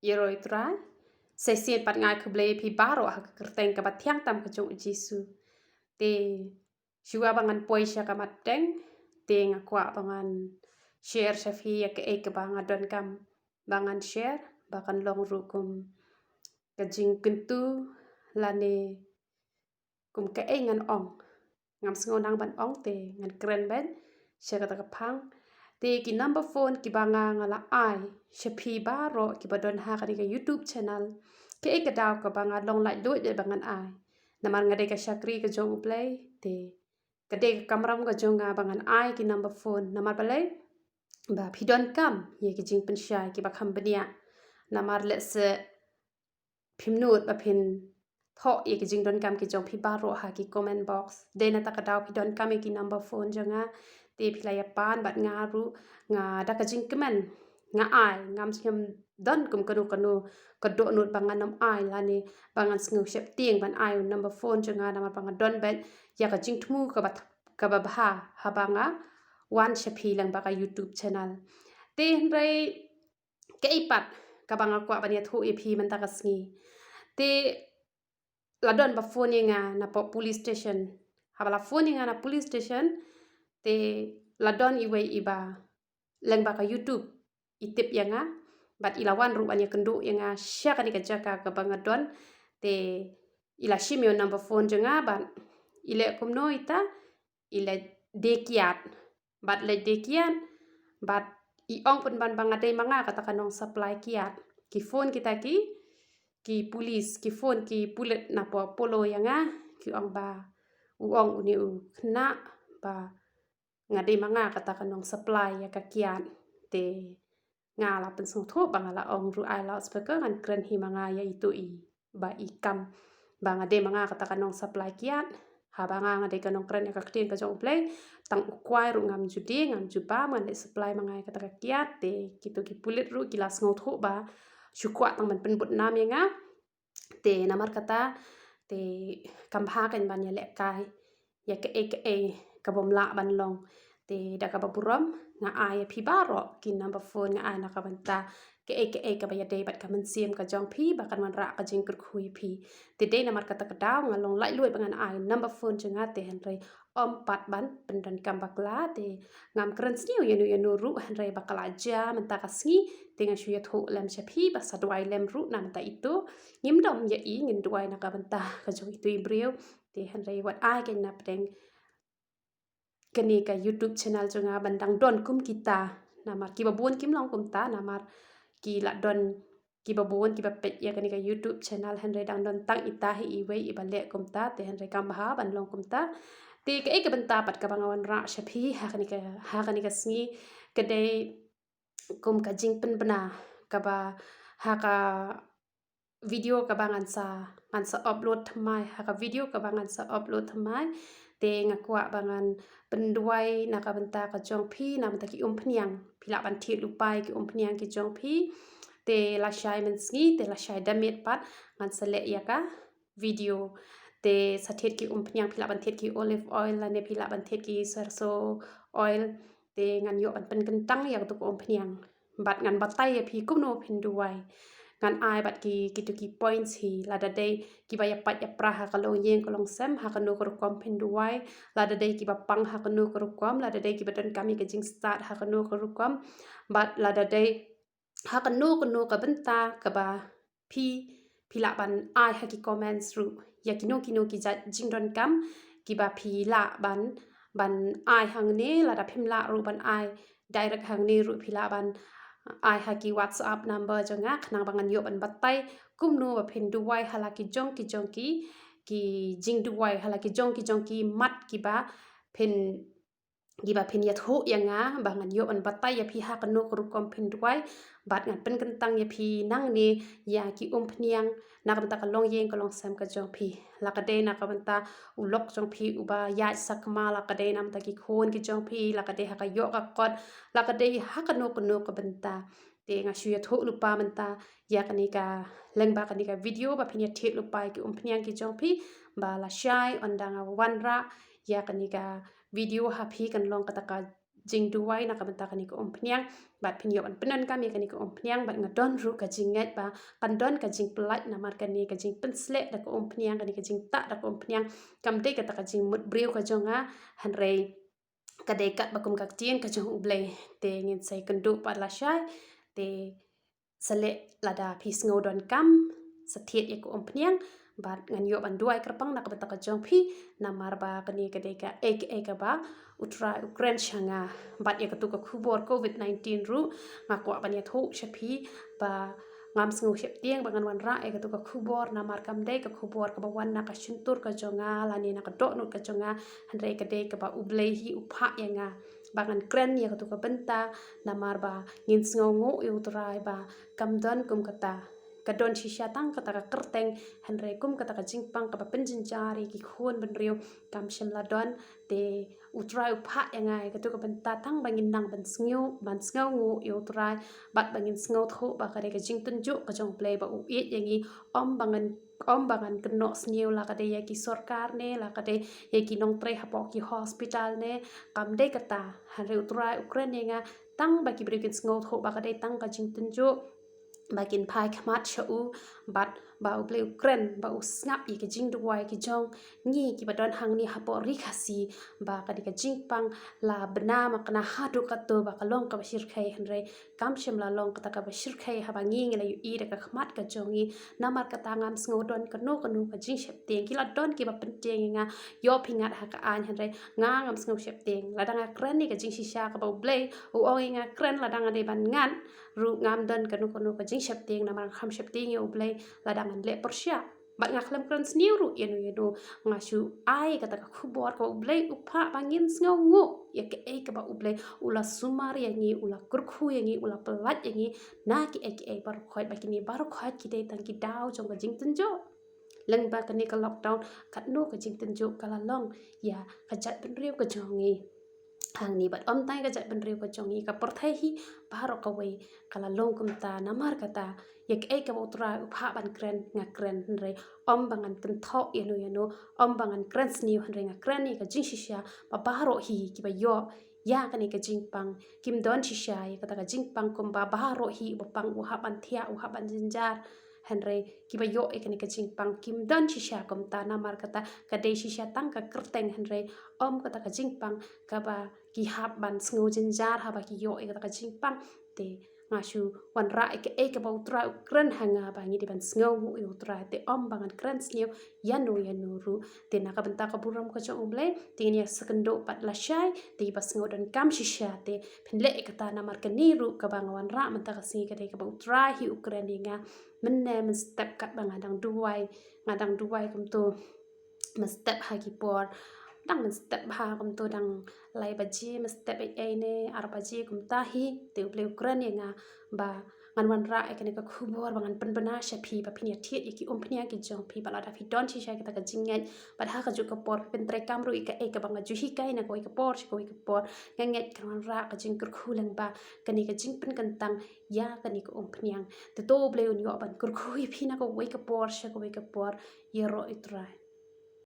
Iroi trai sesien pat ngai kuble pi baro ha kerteng ka batiang tam ka jong Jisu te shua bangan poi sya ka mateng te ngakwa bangan share shafi ya ke banga don kam bangan share bakan long rukum ka jing kentu lane kum ke ngan ong ngam ngang ban ong te ngan kren ben sya ka pang te ki number phone ki banga ngala ai shapi baro ki badon ha ka YouTube channel ke daw ka banga long lai do de bangan ai namar ngade ka shakri ka jong play te kade kamram ka jonga bangan ai ki number phone namar balai ba pidon kam ye ki jing pen shy ki ba kham bania namar le se phimnut ba phin tho ye ki jing don kam ki jong phi baro ha ki comment box de na ta ka daw pidon kam ki number phone jonga te philaya pan bat nga ru nga da ka jing kemen nga ai ngam siam don kum kanu ka do nut bangan nam ai lani bangan sngu shep tieng ban ai number phone jonga namar bangan don ben ya ka jing thmu ka ba ha banga one shapi lang ba ka YouTube channel te rai ke ipat ka banga kwa bania thu e phi man ta ka sngi te ladon ba phone nga na po police station habala phone nga na police station te ladon iwe iba lang ba ka YouTube itip yang bat ilawan ru bania kendu yang sya ka ni ka jaka ka banga don te ila shimyo number phone jonga ban ile kumno ita ile dekiat bat le dekiat bat I ong pun ban bangade manga kata kanong supply kiat ki phone kita ki police ki phone ki pulet na polo yang ki ong ba ong uni kna ba ngade manga kata kanong supply ya ka kiat te ngala pen sung tho bangala ong ru ai la speaker kan kren hi manga ya itu I ba ikam bangade manga kata kanong supply kiat ha banga ngade kanong kren ya ka ktin ka jong play tang ukwai ru ngam judi ngam juba man de supply mangai kata ka kiat te kitu ki pulit ru kilas ngau tho ba shukwa tang man pen but nam yang te namar kata te kambha kan ban ya le kai ya ke ka bom la ban long te da ka baburam nga ai phi baro ki number phone nga ai na ka banta ke ka ba ya de bat ka man sim ka jong phi ba kan man ra ka jing kur khui phi te de namar kata ka daw nga long lai lui bangan ai number phone chenga te han re om pat ban pendan kam bakla te ngam kren sniu yenu ru han re bakala ja man ta ka sngi te nga shu ya tho lam cha phi ba sa dwai lem ru nam ta itu ngim dom ya I ngin dwai na ka banta ka jong itu ibreu te han re wat ai ke nap deng kani ka YouTube channel jonga bandang don kum kita namar ki babun kim long kum ta namar ki la don ki babun ki bapet ya kani ka YouTube channel han re dang don tang ita hi iwe ibale kum ta te han re kam ha ban long kum ta te ka banta pat ka bangawan ra shapi ha kani ka sngi kade kum ka jing pen bana ka ba ha ka video ka bangan sa upload thamai ha ka video ka bangan sa upload thamai te ngakwa bangan penduai na ka banta ka jong phi na mata ki phniang phila ban thi lupai ki phniang ki jong phi te la shai men sngi te la shai damit pat ngan sale ya ka video te sathet ki phniang phila ban thet ki olive oil la ne phila ban thet ki sarso oil te ngan yo an pen kentang ya tu phniang bat ngan batai ya phi kumno phinduai ngan ai bat ki tu ki points hi la da dei ki ba ya pat ya pra ha kalong yeng kalong sem ha kanu ko kom phinduai la da dei ki ba pang ha kanu ko kom la da dei ki badan kami ke jing start ha kanu ko kom bat la da dei ha kanu ka benta ka ba phi la ban ai ha ki comments ru ya kino ki jing don kam ki ba phi la ban ai hang ne la da phim la ru ban ai direct hang ne ru phi la ban ai ha ki WhatsApp number jonga khnang bangan yo ban batai kumno ba phin duwai hala ki jong ki jing duwai hala ki jong ki mat ki ba phin ya tho yanga bangan yo an batai ya phi ha kanu ko kom phin duwai bat ngan pen kentang ya phi nang ne ya ki phniang na ka ta ka long yeng ka long sam ka jong phi la ka de na ka banta ulok jong phi uba ya sakma la ka de nam ta ki khon ki jong phi la ka de ha ka yo ka kot la ka de ha ka no ka banta te nga shu ya tho lupa manta ya kani ka leng ba kani ka video ba phinya the lupa ki phniang ki jong phi ba la shai ondanga wanra ya kani ka video ha phi kan long ka ta ka jing duai nak bentar kani ke ompniang bat pinyo ban penen kami kani ke ompniang bat ngadon ru ka jinget ba kan don ka jing pelat namar kani ka jing penslek da ke ompniang kani ke jing tak da ke ompniang kam de kata ka jing mut briu ka jonga hanrei ka dekat bakum ka tien ka jong ublei te ngin sai kenduk pat la syai te selek lada pis ngodon kam setiet ya ke ompniang bat ngan yo ban duai kerpang nak bentar ka jong pi namar ba kani ka deka ka ba utra Ukraine shanga bat ya ketu ka kubor COVID-19 ru ngakwa ban ya thu shapi ba ngam sngu shep tieng bangan wan ra ketu ka kubor namar kam de ka kubor ka bawan na ka shuntur ka jonga lani na ka dok nut ka jonga handre ka de ka ba ublei hi upha ya nga bangan kren ya ketu ka benta namar ba ngin sngu ngu utrai ba kam don kum kata kadon shisha tang kata ka kerteng hanre kum kata ka jingpang ka penjin jari ki khon benriu kam shimla don te utrai upha yangai ka tu ka benta tang bangin nang ban sngiu ngu utrai bat bangin sngiu tho ba ka ka jing tunjuk ka jong play ba u it yangi om bangan keno sniu la ka de ya ki sarkar ne la ka de ya ki nong tre hapo ki hospital ne kam de kata hanre utrai Ukraine nga tang ba ki brikin sngiu tho ba ka de tang ka jing tunjuk bakin pai khamat shau bat ba uble Ukraine ba usngap i ke jing duai ki jong ngi ki badon hang ni hapo ri khasi ba ka di ka jing pang la bena makna hadu ka to ba ka long ka bashir khai hanre kam shem la long ka ka bashir khai ha ba ngi la yu i de ka khmat ka jongi namar ka tangam sngo don ka no ka jing shep teng ki la don ki ba penteng nga yo pingat ha ka an hanre nga ngam sngo shep teng la danga kren ni ka jing shisha ka ba uble u oi nga kren la danga de ban ngan ru ngam don ka no ka jing shep teng namar kham shep teng yo uble la danga le persya bat ngakhlem kren sniu ru yenu ngashu ai kata ka khubor ka ublei upha bangin sngo ngu ya ke ka ba ublei ula sumar yangi ula kurkhu yangi ula pelat yangi na ki bar khoi ba kini bar khoi ki dei tang ki dau jong ka jing tunjo leng ba kani ka lockdown kat no ka jing tunjo kala long ya ka jat benriu ka jongi hang ni bat om tai ka jat benriu ka jongi ka perthai hi baro ka wei kala long kum ta namar kata ya ke ka utra upha ban kren nga kren re om bangan ken tho yenu om bangan kren sniu hanre nga kren ni ka jing shisha ba baro hi ki ba yo ya kani ka jing pang kim don shisha ya kata ka jing pang kum ba baro hi ba pang u ha ban thia u ha ban jinjar hanre ki ba yo kani ka jing pang kim don shisha kum ta namar kata ka de shisha tang ka kerteng hanre om kata ka jing pang ka ba ki hap ban sngo jinjar ha ba ki yo kata ka jing pang te ngashu wan ra ka ba utra kren hanga ba ngi di ban sngo ngu utra te om bangan kren sniu yanu ru te na ka benta ka buram ka chong uble te ni sekendo pat la shai te ba sngo dan kam shisha te phenle kata namar ka ni ru ka bang wan ra menta ka si ka de ka ba utra hi ukren nga menne men step kat bang ngadang duai kum to men step ha ki por dang men step ha kum to dang lai ba ji men step ai ne ar ba ji kum ta hi te uble ukren nga ba ngan wan ra ka ne ka khubor bangan penbena shapi ba phinia thiet ki ompnia ki jong pi bala da fi don chi sha ka ta ka jingai ba ha ka ju ka por pen tre kam ru ka banga ju hi kai na ko ka por shi ko ka por nganget kan wan ra ka jing kur khulang ba ka ni ka jing pen kan tang ya ka ni ka ompnia te to ble un yo ban kur khu hi phina ko ka por sha ko ka por ye ro itrai